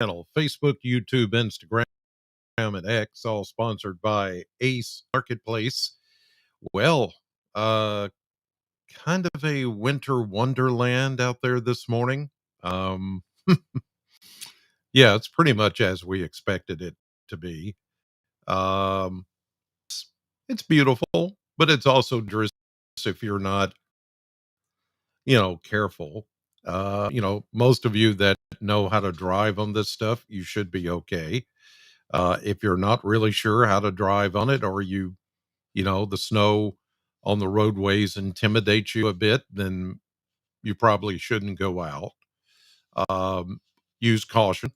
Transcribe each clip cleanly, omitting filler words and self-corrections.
channel, Facebook, YouTube, Instagram, and X, all sponsored by Ace Marketplace. Well, uh, kind of a winter wonderland out there this morning. Um, yeah, it's pretty much as we expected it to be. Um, it's beautiful, but it's also dangerous if you're not, careful. Most of you that know how to drive on this stuff, you should be okay. If you're not really sure how to drive on it, or the snow on the roadways intimidates you a bit, then you probably shouldn't go out. Um, Use caution,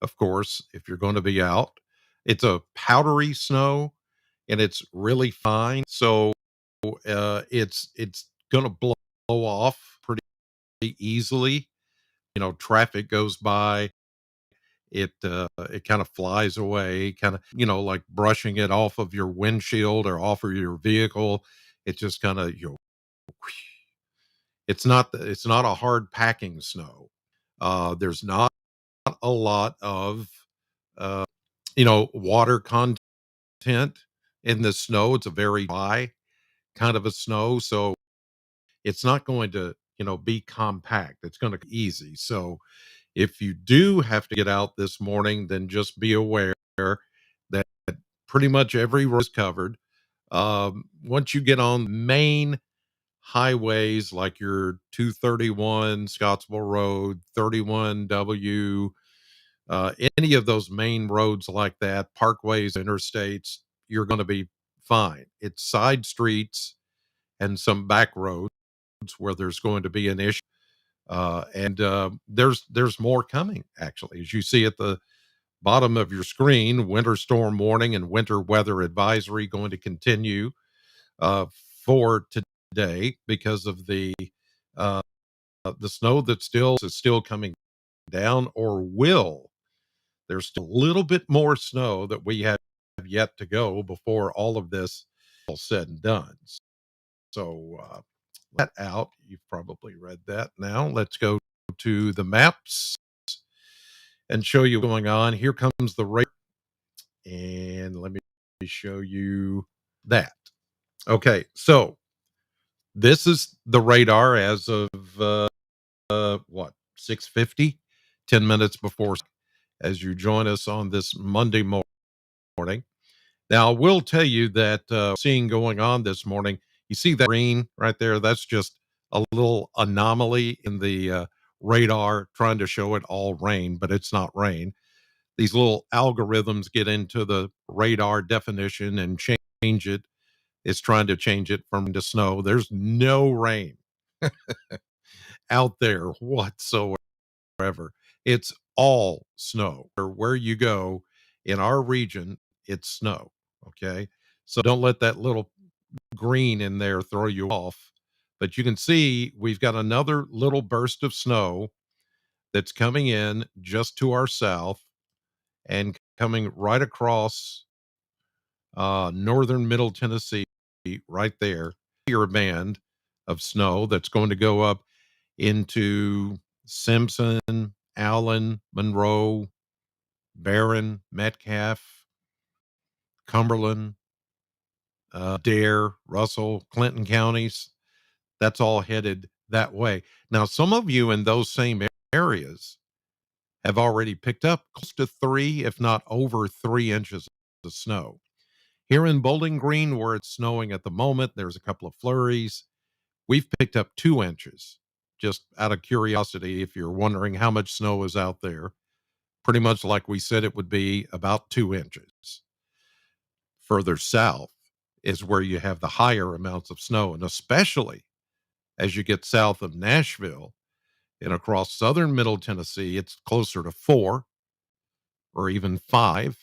of course, if you're going to be out. It's a powdery snow and it's really fine. So it's going to blow off pretty easily. Traffic goes by, it kind of flies away, kind of, like brushing it off of your windshield or off of your vehicle. It just kind of, it's not a hard packing snow. There's not a lot of uh water content in the snow. It's a very dry kind of a snow, so it's not going to be compact. It's going to be easy. So if you do have to get out this morning, then just be aware that pretty much every road is covered. Once you get on main highways like your 231 Scottsville Road, 31W, any of those main roads like that, parkways, interstates, you're going to be fine. It's side streets and some back roads where there's going to be an issue. And there's more coming, actually, as you see at the bottom of your screen. Winter storm warning and winter weather advisory going to continue uh, for today because of uh, the snow that still is still coming down, or will. There's still a little bit more snow that we have yet to go before all of this all said and done. So that out. You've probably read that. Now let's go to the maps and show you what's going on. Here comes the radar, and let me show you that. Okay, so this is the radar as of what, 6:50, 10 minutes before, as you join us on this Monday morning. Now, I will tell you that seeing going on this morning, you see that green right there? That's just a little anomaly in the radar trying to show it all rain, but it's not rain. These little algorithms get into the radar definition and change it. It's trying to change it from to snow. There's no rain out there whatsoever. It's all snow. Or where you go in our region, it's snow. Okay. So don't let that little green in there throw you off. But you can see we've got another little burst of snow that's coming in just to our south and coming right across northern middle Tennessee, right there. Your band of snow that's going to go up into Simpson, Allen, Monroe, Barron, Metcalf, Cumberland, Dare, Russell, Clinton counties. That's all headed that way. Now, some of you in those same areas have already picked up close to 3, if not over 3 inches of snow. Here in Bowling Green, where it's snowing at the moment, there's a couple of flurries. We've picked up 2 inches. Just out of curiosity, if you're wondering how much snow is out there, pretty much like we said it would be, about 2 inches. Further south is where you have the higher amounts of snow, and especially as you get south of Nashville and across southern middle Tennessee, it's closer to 4 or even 5.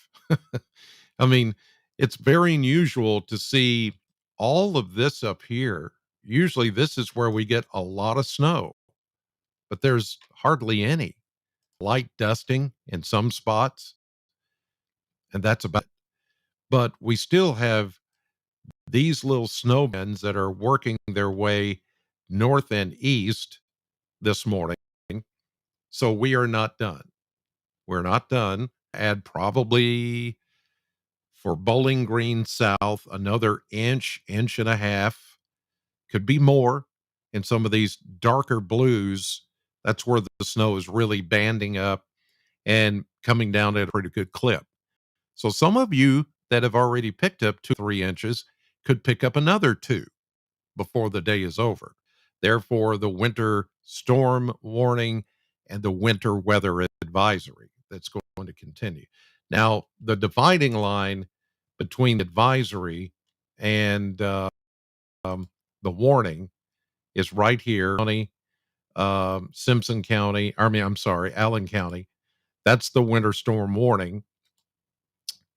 I mean, it's very unusual to see all of this up here. Usually, this is where we get a lot of snow, but there's hardly any. Light dusting in some spots, and that's about it. But we still have these little snowbands that are working their way north and east this morning. So we are not done. We're not done. Add probably for Bowling Green South another inch, inch and a half, could be more in some of these darker blues. That's where the snow is really banding up and coming down at a pretty good clip. So some of you that have already picked up 2 3 inches could pick up another two before the day is over. Therefore, the winter storm warning and the winter weather advisory that's going to continue. Now, the dividing line between advisory and the warning is right here, Simpson County. I'm sorry, Allen County. That's the winter storm warning,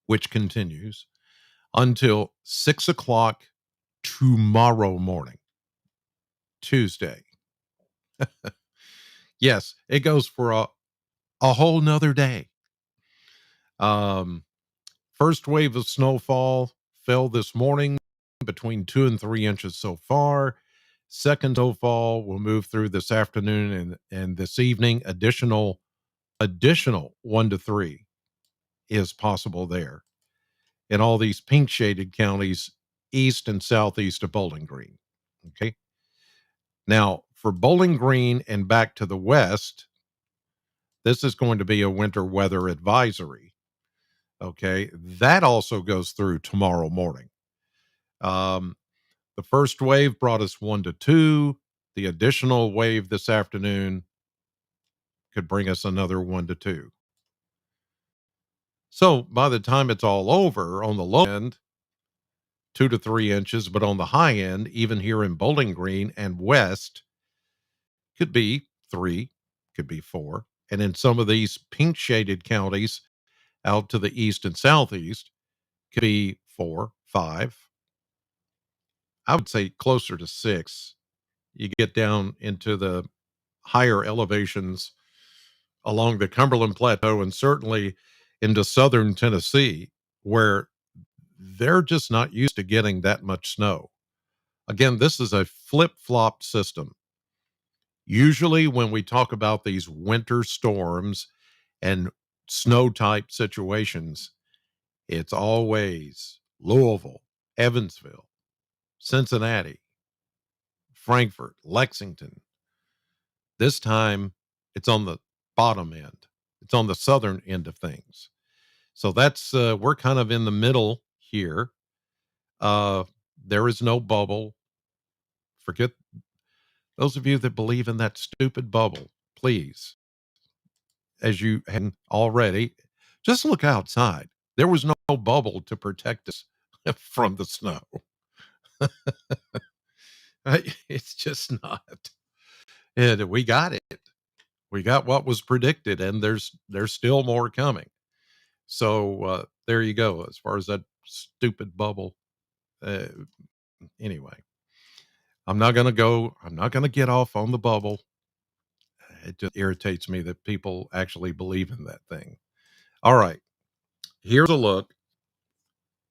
which continues until 6 o'clock tomorrow morning, Tuesday. Yes, it goes for a whole nother day. Um, First wave of snowfall fell this morning, between 2 and 3 inches so far. Second snowfall will move through this afternoon and this evening. Additional 1 to 3 is possible there in all these pink shaded counties east and southeast of Bowling Green. Okay. Now, for Bowling Green and back to the west, this is going to be a winter weather advisory. Okay. That also goes through tomorrow morning. Um, the first wave brought us 1 to 2. The additional wave this afternoon could bring us another 1 to 2. So by the time it's all over, on the low end, 2 to 3 inches, but on the high end, even here in Bowling Green and west, could be 3, could be 4. And in some of these pink shaded counties out to the east and southeast, could be 4, 5. I would say closer to 6. You get down into the higher elevations along the Cumberland Plateau and certainly into southern Tennessee, where they're just not used to getting that much snow. Again, this is a flip flop system. Usually, when we talk about these winter storms and snow type situations, it's always Louisville, Evansville, Cincinnati, Frankfort, Lexington. This time, it's on the bottom end, it's on the southern end of things. So that's, we're kind of in the middle here. Uh, there is no bubble. Forget those of you that believe in that stupid bubble, please, as you hadn't already, just look outside. There was no bubble to protect us from the snow. It's just not. And we got it. We got what was predicted, and there's still more coming. So there you go. As far as that stupid bubble, uh, anyway, I'm not going to go. I'm not going to get off on the bubble. It just irritates me that people actually believe in that thing. All right, here's a look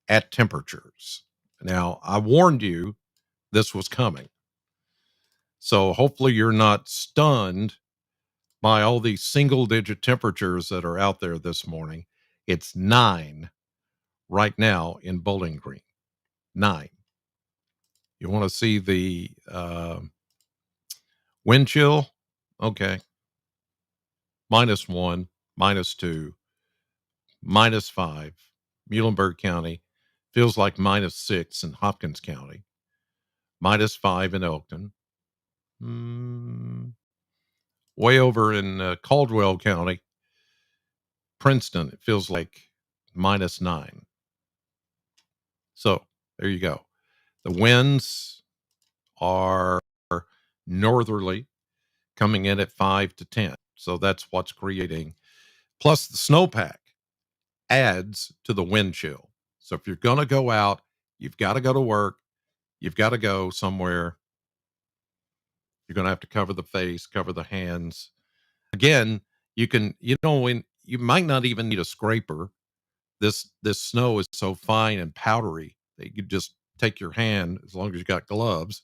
at temperatures. Now, I warned you this was coming. So hopefully you're not stunned by all these single digit temperatures that are out there this morning. It's 9 right now in Bowling Green. 9. You want to see the wind chill? Okay. -1, -2, -5. Muhlenberg County feels like -6 in Hopkins County, -5 in Elkton. Way over in Caldwell County, Princeton, it feels like -9. So there you go. The winds are northerly, coming in at 5 to 10. So that's what's creating. Plus, the snowpack adds to the wind chill. So if you're going to go out, you've got to go to work, you've got to go somewhere. You're going to have to cover the face, cover the hands. Again, when you might not even need a scraper. This snow is so fine and powdery that you could just take your hand, as long as you got gloves,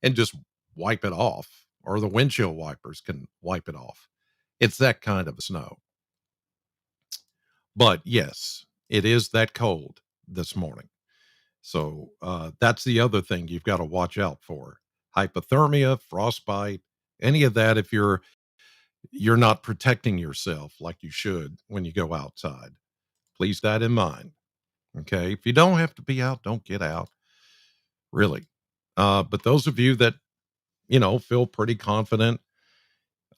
and just wipe it off, or the windshield wipers can wipe it off. It's that kind of snow. But yes, it is that cold this morning. So that's the other thing you've got to watch out for: hypothermia, frostbite, any of that. If you're not protecting yourself like you should when you go outside, please keep that in mind. Okay, if you don't have to be out, don't get out. Really. But those of you that feel pretty confident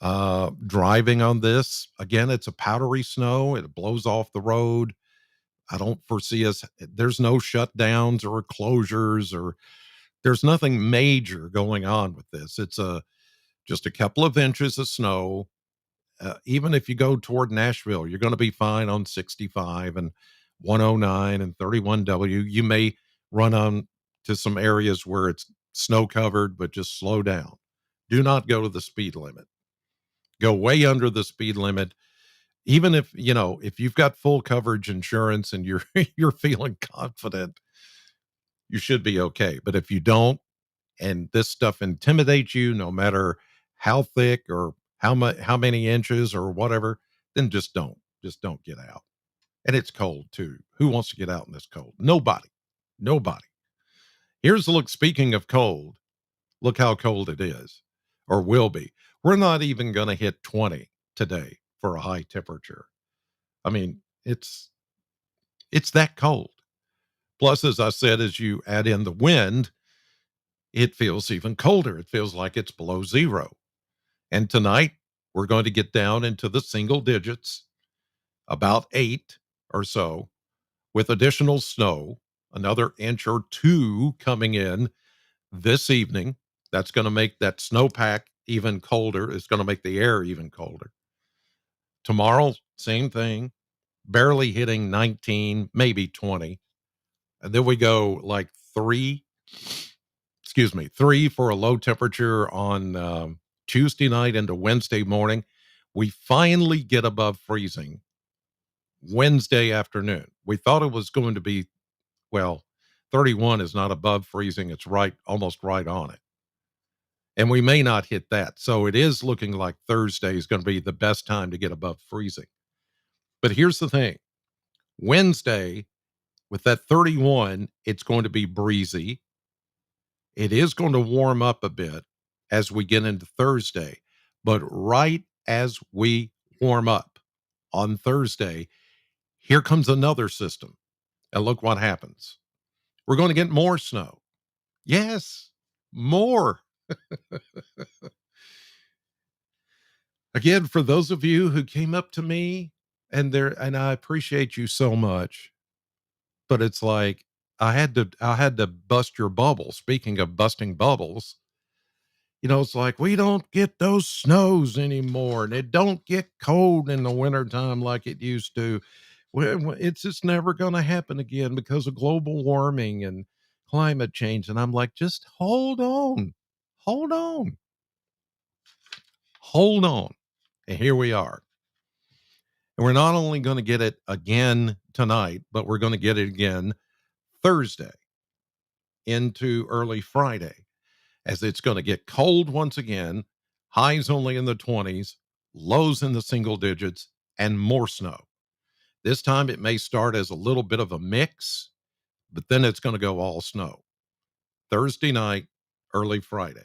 driving on this, again, it's a powdery snow. It blows off the road. I don't foresee us, there's no shutdowns or closures, or there's nothing major going on with this. It's just a couple of inches of snow. Even if you go toward Nashville, you're going to be fine on 65 and 109 and 31W. You may run on to some areas where it's snow covered, but just slow down. Do not go to the speed limit. Go way under the speed limit. Even if you've got full coverage insurance and you're you're feeling confident, you should be okay. But if you don't, and this stuff intimidates you, no matter how thick or how many inches or whatever, then just don't get out. And it's cold too. Who wants to get out in this cold? Nobody. Here's a look. Speaking of cold, look how cold it is, or will be. We're not even going to hit 20 today for a high temperature. I mean, it's that cold. Plus, as I said, as you add in the wind, it feels even colder. It feels like it's below zero. And tonight, we're going to get down into the single digits, about 8 or so, with additional snow, another inch or two coming in this evening. That's going to make that snowpack even colder. It's going to make the air even colder. Tomorrow, same thing, barely hitting 19, maybe 20. And then we go like 3 for a low temperature on Tuesday night into Wednesday morning. We finally get above freezing Wednesday afternoon. We thought it was going to be, well, 31 is not above freezing. It's right, almost right on it. And we may not hit that. So it is looking like Thursday is going to be the best time to get above freezing. But here's the thing: Wednesday, with that 31, it's going to be breezy. It is going to warm up a bit as we get into Thursday. But right as we warm up on Thursday, here comes another system. And look what happens. We're going to get more snow. Yes, more. Again, for those of you who came up to me, and I appreciate you so much, but it's like I had to bust your bubble. Speaking of busting bubbles, it's like we don't get those snows anymore, and it don't get cold in the wintertime like it used to. It's just never going to happen again because of global warming and climate change. And I'm like, just hold on, hold on. And here we are. And we're not only going to get it again tonight, but we're going to get it again Thursday into early Friday, as it's going to get cold once again, highs only in the 20s, lows in the single digits, and more snow. This time it may start as a little bit of a mix, but then it's going to go all snow. Thursday night, early Friday,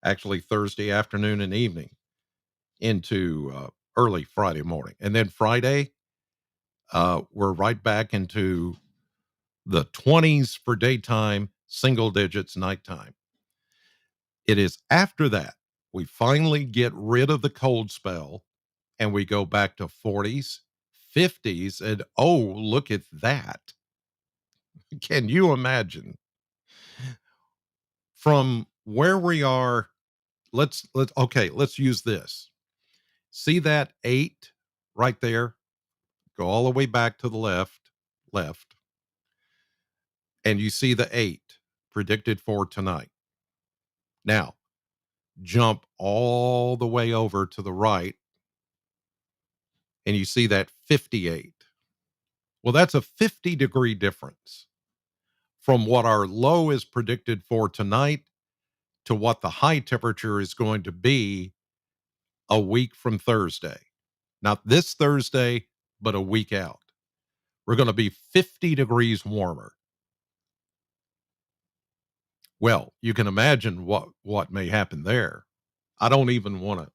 actually Thursday afternoon and evening into early Friday morning. And then Friday, we're right back into the 20s for daytime, single digits nighttime. It is after that we finally get rid of the cold spell and we go back to 40s, 50s, and oh, look at that. Can you imagine from where we are? Let's use this. See that 8 right there? Go all the way back to the left, and you see the 8 predicted for tonight. Now, jump all the way over to the right and you see that 58. Well, that's a 50-degree difference from what our low is predicted for tonight to what the high temperature is going to be a week from Thursday. Not this Thursday, but a week out. we're going to be 50 degrees warmer. Well, you can imagine what may happen there. I don't even want to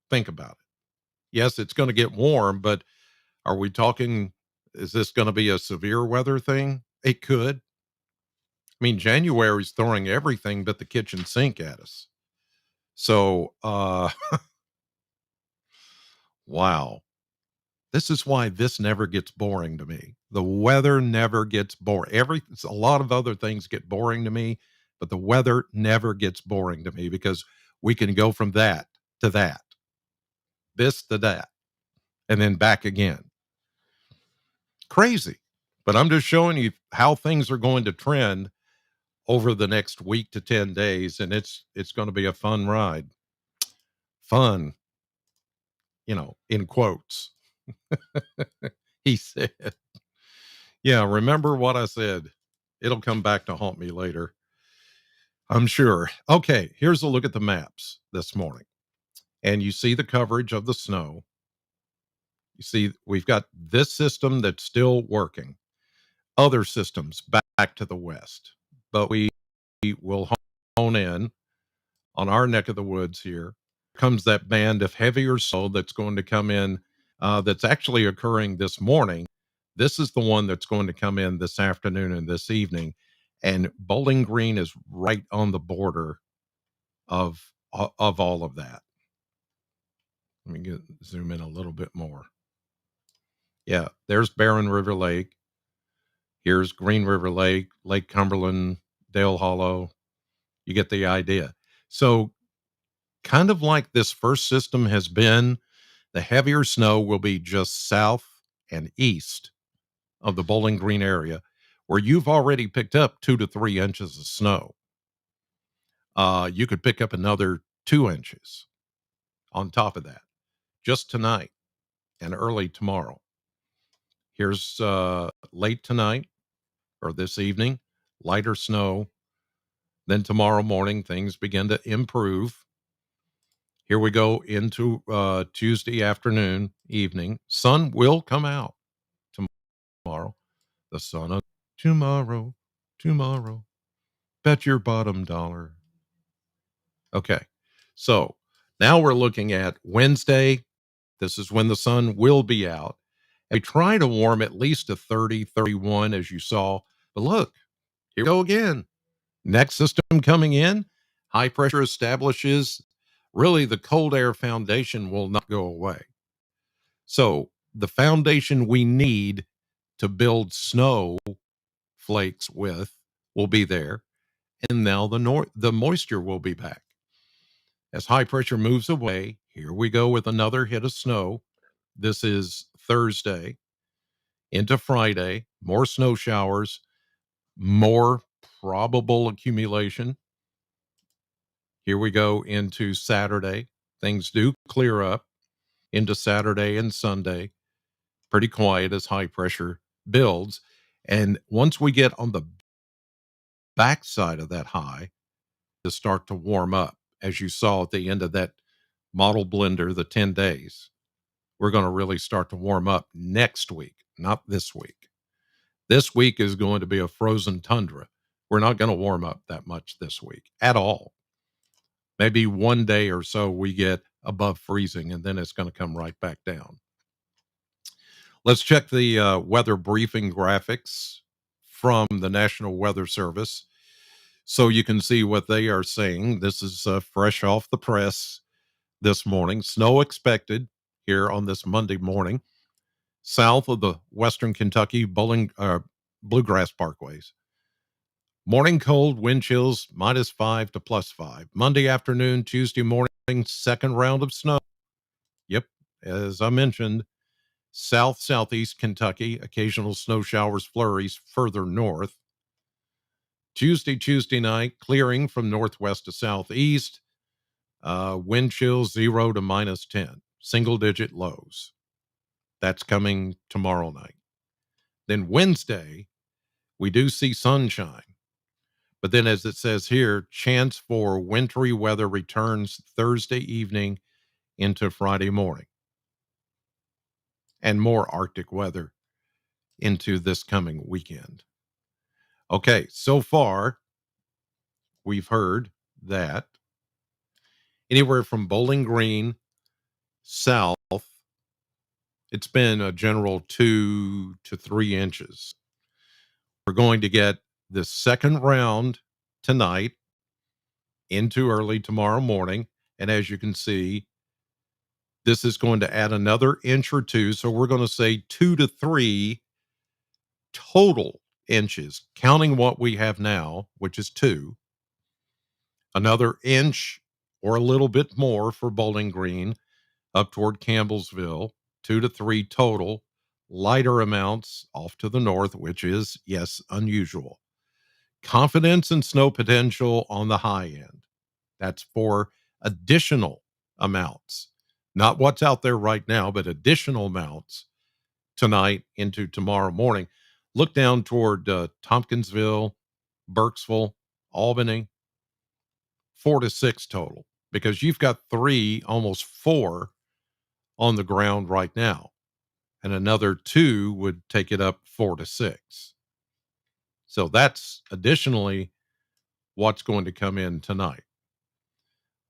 think about it. Yes, it's going to get warm, but are we talking, is this going to be a severe weather thing? It could. I mean, January's throwing everything but the kitchen sink at us. So, wow. This is why this never gets boring to me. The weather never gets boring. A lot of other things get boring to me, but the weather never gets boring to me because we can go from that to that, this to that, and then back again. Crazy. But I'm just showing you how things are going to trend over the next week to 10 days, and it's going to be a fun ride. Fun, in quotes. He said, yeah, remember what I said. It'll come back to haunt me later, I'm sure. Okay, here's a look at the maps this morning. And you see the coverage of the snow. You see, we've got this system that's still working, other systems back to the west. But we will hone in on our neck of the woods here. Comes that band of heavier snow that's going to come in, that's actually occurring this morning. This is the one that's going to come in this afternoon and this evening. And Bowling Green is right on the border of all of that. Let me zoom in a little bit more. Yeah, there's Barren River Lake. Here's Green River Lake, Lake Cumberland, Dale Hollow. You get the idea. So, kind of like this first system has been, the heavier snow will be just south and east of the Bowling Green area, where you've already picked up 2 to 3 inches of snow. You could pick up another 2 inches on top of that just tonight and early tomorrow. Here's late tonight or this evening, lighter snow. Then tomorrow morning, things begin to improve. Here we go into Tuesday afternoon, evening. Sun will come out tomorrow. The sun of tomorrow, tomorrow. Bet your bottom dollar. Okay. So now we're looking at Wednesday. This is when the sun will be out. We try to warm at least to 30, 31, as you saw. But look, here we go again. Next system coming in, high pressure establishes. Really, the cold air foundation will not go away. So the foundation we need to build snow flakes with will be there. And now the moisture will be back. As high pressure moves away, here we go with another hit of snow. This is Thursday into Friday, more snow showers, more probable accumulation. Here we go into Saturday. Things do clear up into Saturday and Sunday. Pretty quiet as high pressure builds. And once we get on the backside of that high, to start to warm up, as you saw at the end of that model blender, the 10 days, we're going to really start to warm up next week, not this week. This week is going to be a frozen tundra. We're not going to warm up that much this week at all. Maybe one day or so we get above freezing, and then it's going to come right back down. Let's check the weather briefing graphics from the National Weather Service so you can see what they are saying. This is fresh off the press this morning. Snow expected here on this Monday morning, south of the western Kentucky bluegrass parkways. Morning cold, wind chills -5 to +5. Monday afternoon, Tuesday morning, second round of snow. Yep, as I mentioned, southeast Kentucky, occasional snow showers, flurries further north. Tuesday night, clearing from northwest to southeast. Wind chills 0 to -10, single digit lows. That's coming tomorrow night. Then Wednesday, we do see sunshine. But then, as it says here, chance for wintry weather returns Thursday evening into Friday morning. And more Arctic weather into this coming weekend. Okay, so far we've heard that anywhere from Bowling Green south, it's been a general 2 to 3 inches. We're going to get the second round tonight into early tomorrow morning. And as you can see, this is going to add another inch or two. So we're going to say 2 to 3 total inches, counting what we have now, which is 2, another inch or a little bit more for Bowling Green up toward Campbellsville, 2 to 3 total, lighter amounts off to the north, which is, yes, unusual. Confidence and snow potential on the high end. That's for additional amounts, not what's out there right now, but additional amounts tonight into tomorrow morning. Look down toward Tompkinsville, Burkesville, Albany, 4 to 6 total, because you've got 3, almost 4 on the ground right now, and another 2 would take it up 4 to 6. So that's additionally what's going to come in tonight.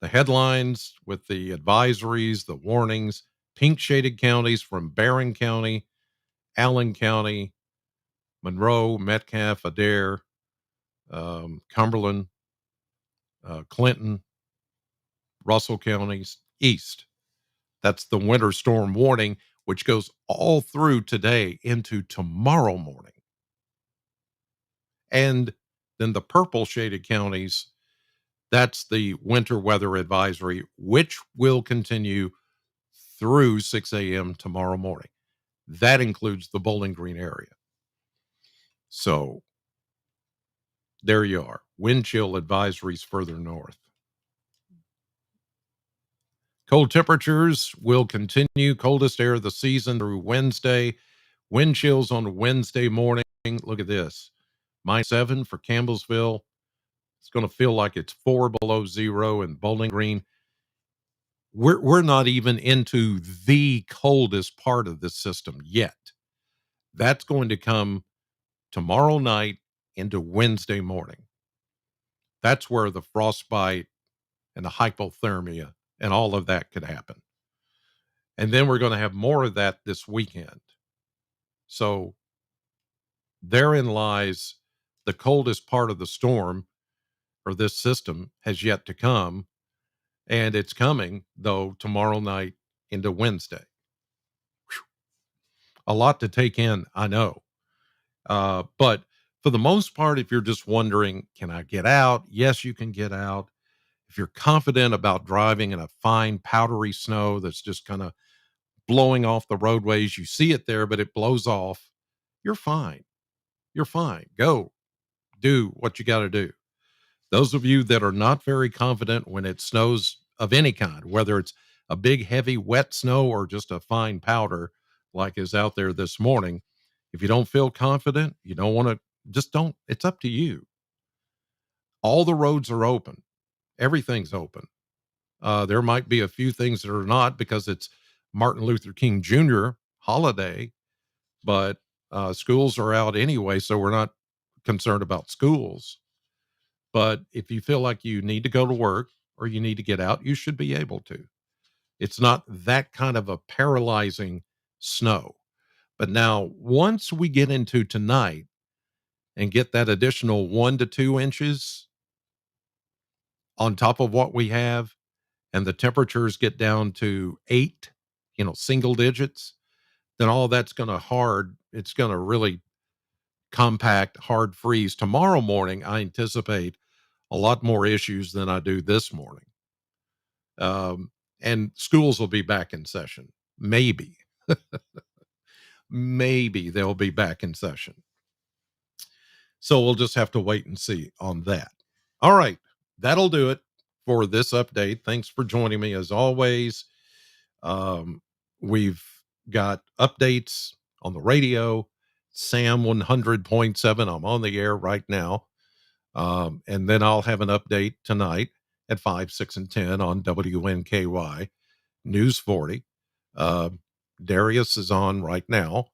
The headlines with the advisories, the warnings, pink shaded counties from Barron County, Allen County, Monroe, Metcalfe, Adair, Cumberland, Clinton, Russell counties east. That's the winter storm warning, which goes all through today into tomorrow morning. And then the purple shaded counties, that's the winter weather advisory, which will continue through 6 a.m. tomorrow morning. That includes the Bowling Green area. So there you are. Wind chill advisories further north. Cold temperatures will continue. Coldest air of the season through Wednesday. Wind chills on Wednesday morning. Look at this. -7 for Campbellsville. It's going to feel like it's 4 below zero in Bowling Green. We're not even into the coldest part of this system yet. That's going to come tomorrow night into Wednesday morning. That's where the frostbite and the hypothermia and all of that could happen. And then we're going to have more of that this weekend. So therein lies the coldest part of the storm, or this system has yet to come. And it's coming, though, tomorrow night into Wednesday. Whew. A lot to take in, I know. But for the most part, if you're just wondering, can I get out? Yes, you can get out. If you're confident about driving in a fine, powdery snow that's just kind of blowing off the roadways, you see it there, but it blows off, you're fine. You're fine. Go do what you got to do. Those of you that are not very confident when it snows of any kind, whether it's a big, heavy, wet snow or just a fine powder like is out there this morning, if you don't feel confident, you don't want to, just don't, it's up to you. All the roads are open, everything's open. There might be a few things that are not because it's Martin Luther King Jr. holiday, but schools are out anyway, so we're not concerned about schools. But if you feel like you need to go to work or you need to get out, you should be able to. It's not that kind of a paralyzing snow. But now, once we get into tonight and get that additional 1 to 2 inches on top of what we have, and the temperatures get down to 8, single digits, then all that's going to it's going to really compact, hard freeze. Tomorrow morning, I anticipate a lot more issues than I do this morning. And schools will be back in session. Maybe, maybe they'll be back in session. So we'll just have to wait and see on that. All right. That'll do it for this update. Thanks for joining me as always. We've got updates on the radio, Sam 100.7. I'm on the air right now. And then I'll have an update tonight at 5, 6, and 10 on WNKY News 40. Uh, Darius is on right now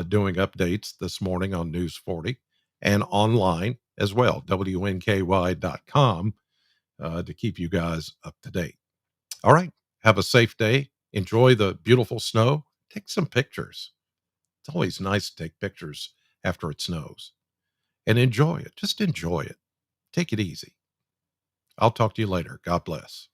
doing updates this morning on News 40 and online as well, WNKY.com, to keep you guys up to date. All right. Have a safe day. Enjoy the beautiful snow. Take some pictures. It's always nice to take pictures after it snows and enjoy it. Just enjoy it. Take it easy. I'll talk to you later. God bless.